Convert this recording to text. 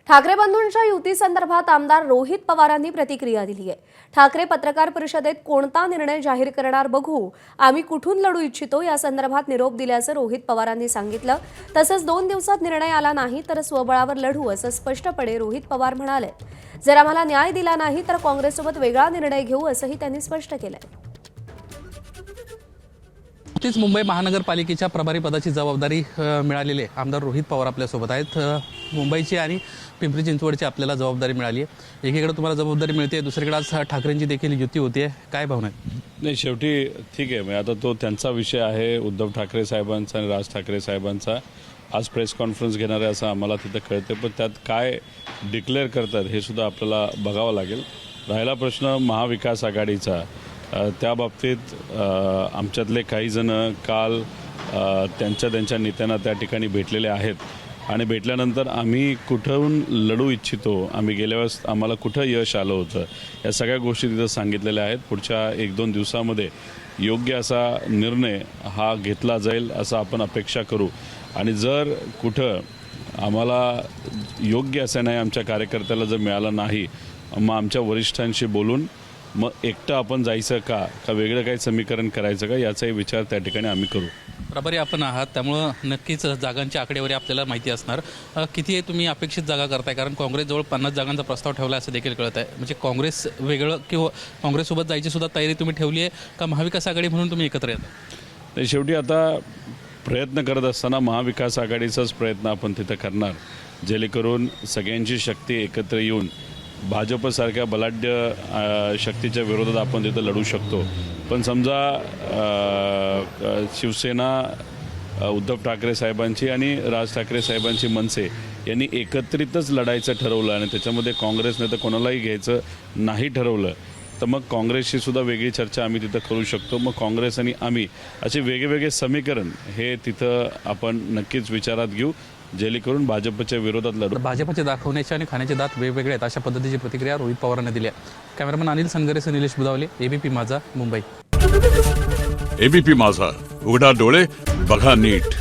ठाकरे बंधूंच्या युतीसंदर्भात आमदार रोहित पवारांनी प्रतिक्रिया दिली आहे। ठाकरे पत्रकार परिषदेत कोणता निर्णय जाहीर करणार बघू, आम्ही कुठून लढू इच्छितो या संदर्भात निरोप दिल्याचं रोहित पवारांनी सांगितलं। तसंच 2 दिवसात निर्णय आला नाही तर स्वबळावर लढू असं स्पष्टपणे रोहित पवार म्हणाले। जर आम्हाला न्याय दिला नाही तर काँग्रेससोबत वेगळा निर्णय घेऊ असंही त्यांनी स्पष्ट केलंय। नुकतीच मुंबई महानगरपालिकेच्या प्रभारी पदाची जबाबदारी मिळालेली आहे। आमदार रोहित पवार आपल्यासोबत आहेत। मुंबईची आणि पिंपरी चिंचवडची आपल्याला जबाबदारी मिळाली आहे। एकीकडे तुम्हाला जबाबदारी मिळते, दुसरीकडे आज ठाकरेंची देखील युती होते, काय भावना आहे? नाही, शेवटी ठीक आहे, आता तो त्यांचा विषय आहे, उद्धव ठाकरे साहेबांचा आणि राज ठाकरे साहेबांचा। आज प्रेस कॉन्फरन्स घेणार आहे असं आम्हाला तिथं कळते, पण त्यात काय डिक्लेअर करतात हे सुद्धा आपल्याला बघावं लागेल। राहिला प्रश्न महाविकास आघाडीचा, त्या बाबतीत आमच्यातले काही जण काल त्यांच्या नेत्यांना त्या ठिकाणी भेटलेले आहेत आणि भेटल्यानंतर आम्ही कुठून लढू इच्छितो, आम्ही गेल्या वेळेस आम्हाला कुठं यश आलं होतं, या सगळ्या गोष्टी तिथं सांगितलेल्या आहेत। पुढच्या 1-2 दिवसामध्ये योग्य असा निर्णय हा घेतला जाईल असं आपण अपेक्षा करू। आणि जर कुठं आम्हाला योग्य असं नाही, आमच्या कार्यकर्त्याला जर मिळालं नाही, मग आमच्या वरिष्ठांशी बोलून मग एकटं आपण जायचं का वेगळं काही समीकरण करायचं का, याचाही विचार त्या ठिकाणी आम्ही करू। प्रभारी आपण आहात, त्यामुळं नक्कीच जागांची आकडेवारी आपल्याला माहिती असणार। किती आहे तुम्ही अपेक्षित जागा करताय? कारण काँग्रेसजवळ 50 जागांचा प्रस्ताव ठेवला असं देखील कळत आहे। म्हणजे काँग्रेस वेगळं किंवा काँग्रेससोबत जायची सुद्धा तयारी तुम्ही ठेवली आहे का महाविकास आघाडी म्हणून तुम्ही एकत्र येता? शेवटी आता प्रयत्न करत असताना महाविकास आघाडीचाच प्रयत्न आपण तिथं करणार, जेणेकरून सगळ्यांची शक्ती एकत्र येऊन भाजपसारख्या बलाढ्य शक्तीच्या विरोधात आपण तिथं लढू शकतो। पण समजा शिवसेना उद्धव ठाकरे साहेबांची आणि राज ठाकरे साहेबांची मनसे यांनी एकत्रितच लढायचं ठरवलं आणि त्याच्यामध्ये काँग्रेसने तर कोणालाही घ्यायचं नाही ठरवलं, तर मग काँग्रेसशी सुद्धा वेगळी चर्चा आम्ही तिथं करू शकतो। मग काँग्रेस आणि आम्ही असे वेगवेगळे समीकरण हे तिथं आपण नक्कीच विचारात घेऊ, जेणेकरून भाजपच्या विरोधात लढू। भाजपचे दाखवण्याचे आणि खाण्याचे दात वेगवेगळे आहेत अशा पद्धतीची प्रतिक्रिया रोहित पवारांनी दिली आहे। कॅमेरामन अनिल सनगरेसह निलेश बुदावले, एबीपी माझा, मुंबई। एबीपी माझा, उघडा डोळे बघा नीट।